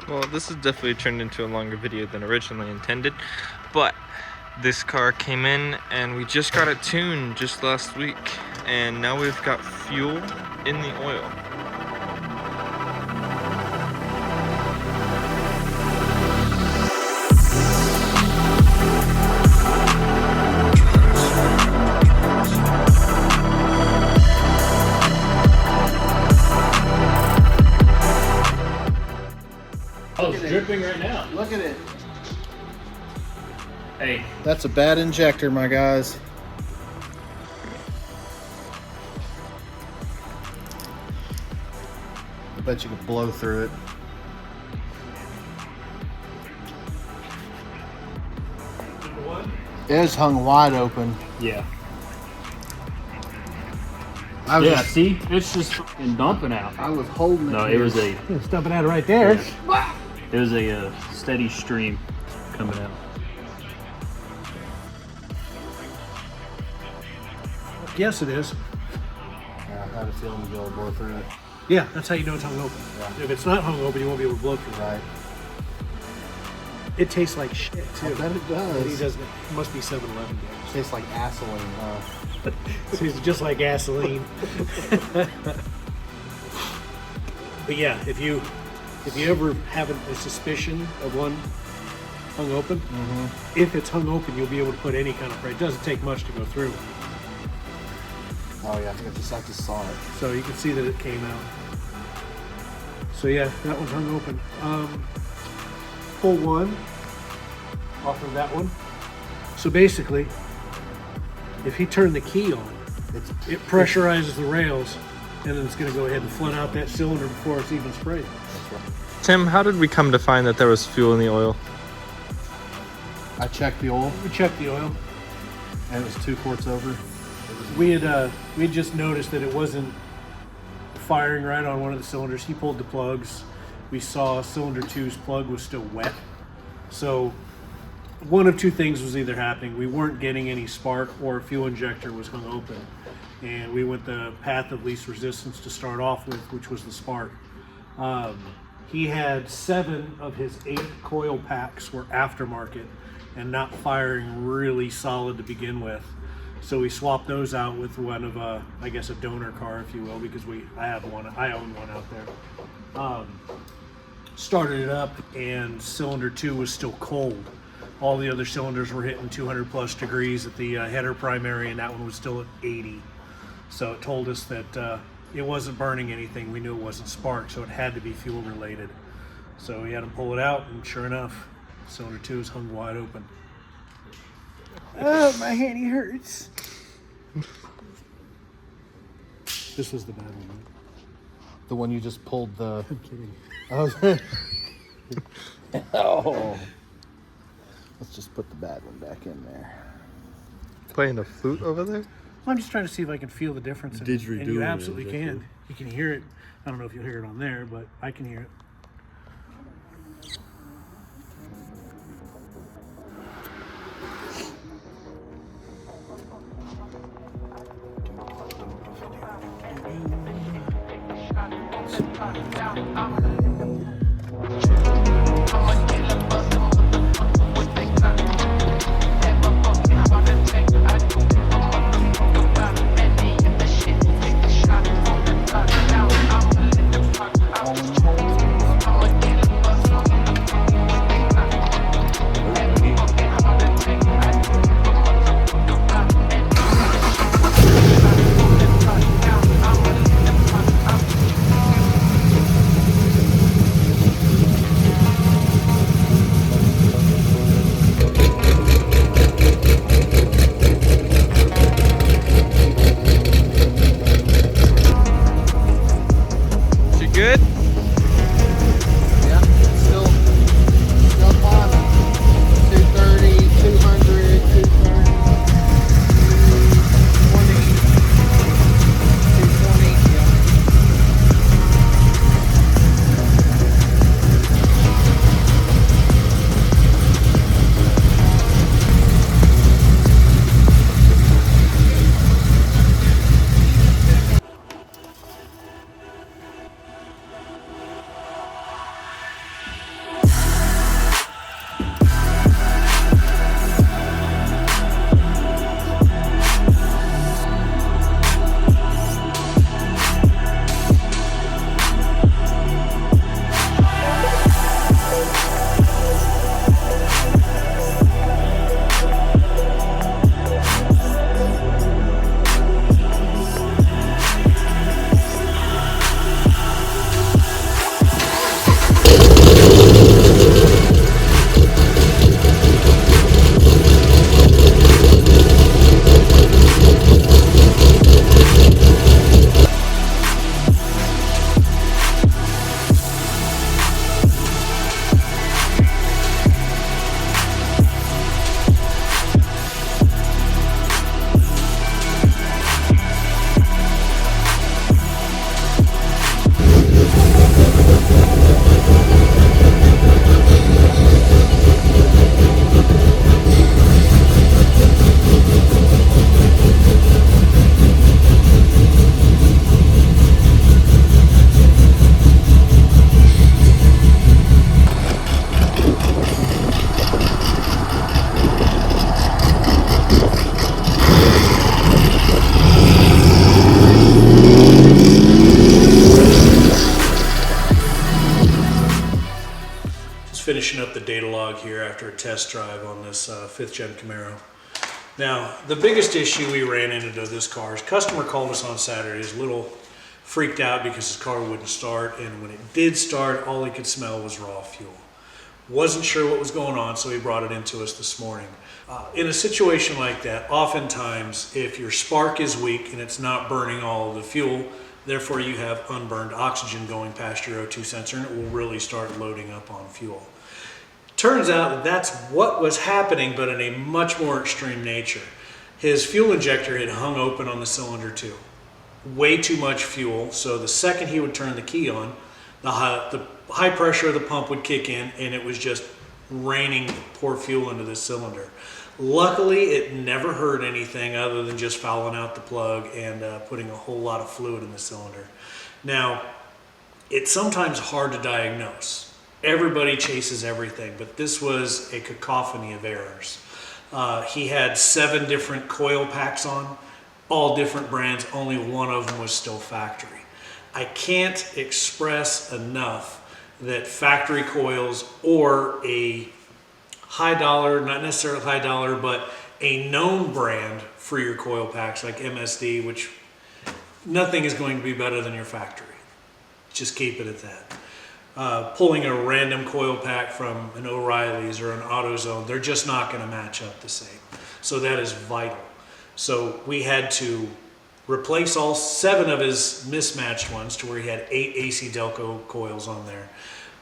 Well, this has definitely turned into a longer video than originally intended, but this car came in and we just got it tuned just last week, and now we've got fuel in the oil. Oh, it's dripping right now. Look at it. Hey. That's a bad injector, my guys. I bet you could blow through it. It was hung wide open. Yeah. Yeah, see? It's just fucking dumping out. I was holding it. No, it was It's dumping out right there. it was a steady stream coming out. Yes, it is. Yeah, I had a feeling to be able to blow through it. Yeah, that's how you know it's hung open. Yeah. If it's not hung open, you won't be able to blow through it. Right. It tastes like shit too. I bet it does. He doesn't. It must be 7-Eleven gas. Tastes like gasoline, huh? So it's just like gasoline. But yeah, if you ever have a suspicion of one hung open, if it's hung open, you'll be able to put any kind of pressure. It doesn't take much to go through. Oh yeah, I just saw it. So you can see that it came out. So yeah, that one's hung open. Pull one off of that one. So basically, if he turned the key on, it pressurizes the rails, and then it's going to go ahead and flood out that cylinder before it's even sprayed. Tim, how did we come to find that there was fuel in the oil? I checked the oil, We checked the oil. and it was 2 quarts over. We had just noticed that it wasn't firing right on one of the cylinders. He pulled the plugs. We saw cylinder 2's plug was still wet. So one of two things was either happening. We weren't getting any spark, or a fuel injector was hung open. And we went the path of least resistance to start off with, which was the spark. He had 7 of his 8 coil packs were aftermarket and not firing really solid to begin with. So we swapped those out with one of I guess a donor car, if you will, because I own one out there. Started it up, and cylinder 2 was still cold. All the other cylinders were hitting 200 plus degrees at the header primary, and that one was still at 80. So it told us that it wasn't burning anything. We knew it wasn't spark, so it had to be fuel related. So we had to pull it out, and sure enough, cylinder 2 is hung wide open. Oh, my handy hurts. This was the bad one, right? The one you just pulled the... I'm kidding. Oh. Let's just put the bad one back in there. Playing a flute over there? Well, I'm just trying to see if I can feel the difference. And you absolutely can. You can hear it. I don't know if you'll hear it on there, but I can hear it. finishing up the data log here after a test drive on this 5th gen Camaro. Now, the biggest issue we ran into this car is customer called us on Saturday. He's a little freaked out because his car wouldn't start, and when it did start, all he could smell was raw fuel. Wasn't sure what was going on, so he brought it into us this morning. In a situation like that, oftentimes if your spark is weak and it's not burning all of the fuel, therefore you have unburned oxygen going past your O2 sensor, and it will really start loading up on fuel. Turns out that that's what was happening, but in a much more extreme nature. His fuel injector had hung open on the cylinder too. Way too much fuel, so the second he would turn the key on, the high pressure of the pump would kick in, and it was just raining pour fuel into this cylinder. Luckily, it never hurt anything other than just fouling out the plug and putting a whole lot of fluid in the cylinder. Now, it's sometimes hard to diagnose. Everybody chases everything, but this was a cacophony of errors. He had 7 different coil packs on, all different brands. Only one of them was still factory. I can't express enough that factory coils, or a high dollar, not necessarily high dollar, but a known brand for your coil packs like MSD, which nothing is going to be better than your factory. Just keep it at that. Pulling a random coil pack from an O'Reilly's or an AutoZone, they're just not going to match up the same. So that is vital. So we had to replace all 7 of his mismatched ones to where he had 8 AC Delco coils on there.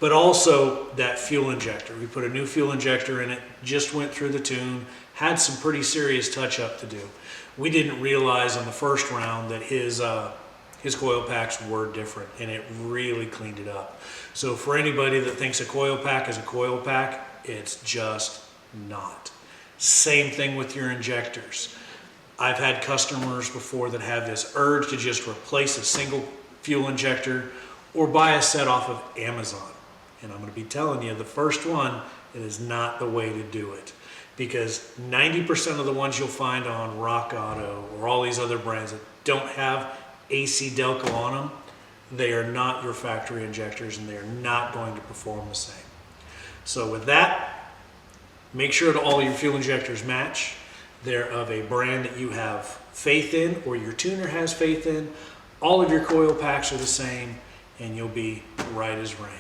But also that fuel injector. We put a new fuel injector in it, just went through the tune, had some pretty serious touch up to do. We didn't realize on the first round that his coil packs were different, and it really cleaned it up. So for anybody that thinks a coil pack is a coil pack, it's just not. Same thing with your injectors. I've had customers before that have this urge to just replace a single fuel injector or buy a set off of Amazon. And I'm going to be telling you, the first one, it is not the way to do it. Because 90% of the ones you'll find on Rock Auto or all these other brands that don't have AC Delco on them, they are not your factory injectors, and they are not going to perform the same. So with that, make sure that all your fuel injectors match. They're of a brand that you have faith in, or your tuner has faith in. All of your coil packs are the same, and you'll be right as rain.